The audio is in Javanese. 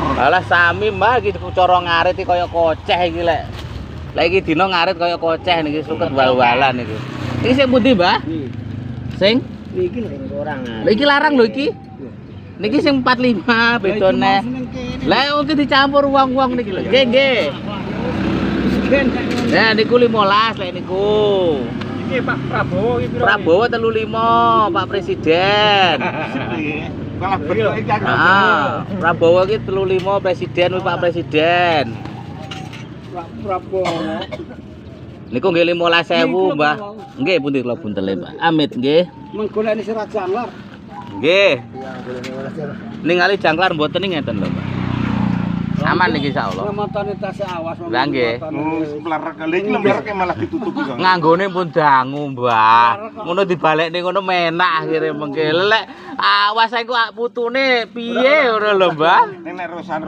ngisor. Alah sami Mbah iki cara ngarit iki kaya koceh iki lek. Lek iki dina ngarit kaya koceh niki suket wal-walan iki. Iki sing pundi, Mbah? Sing Iki lho orang. lha iki larang lho iki. Niki sing 45 bedone. Lah iki dicampur wong-wong niki lho. Nggih, nggih. Nah niku 15 lek niku. Iki Pak Prabowo iki piro? Prabowo 35, Pak Presiden. Kalah betul iki aku. Prabowo iki 35 presiden wis Pak Presiden. Pak Prabowo. Niku nggih 15.000, Mbah. Nggih pundi kula buntele, Pak. Amit nggih. Menggoleki serat janglar. Nggih. Ningali jangklar mboten ngeten lho, Pak. Aman niki insyaallah. Ramatane tas awas. Lah nggih. Pelarak kali iki lembarke malah ditutupi kok. Nganggone pun dangu, Mbah. Ngono dibalekne ngono menak akhire mengke. Lek awas iku putune piye ngono lho, Mbah. Nek rosan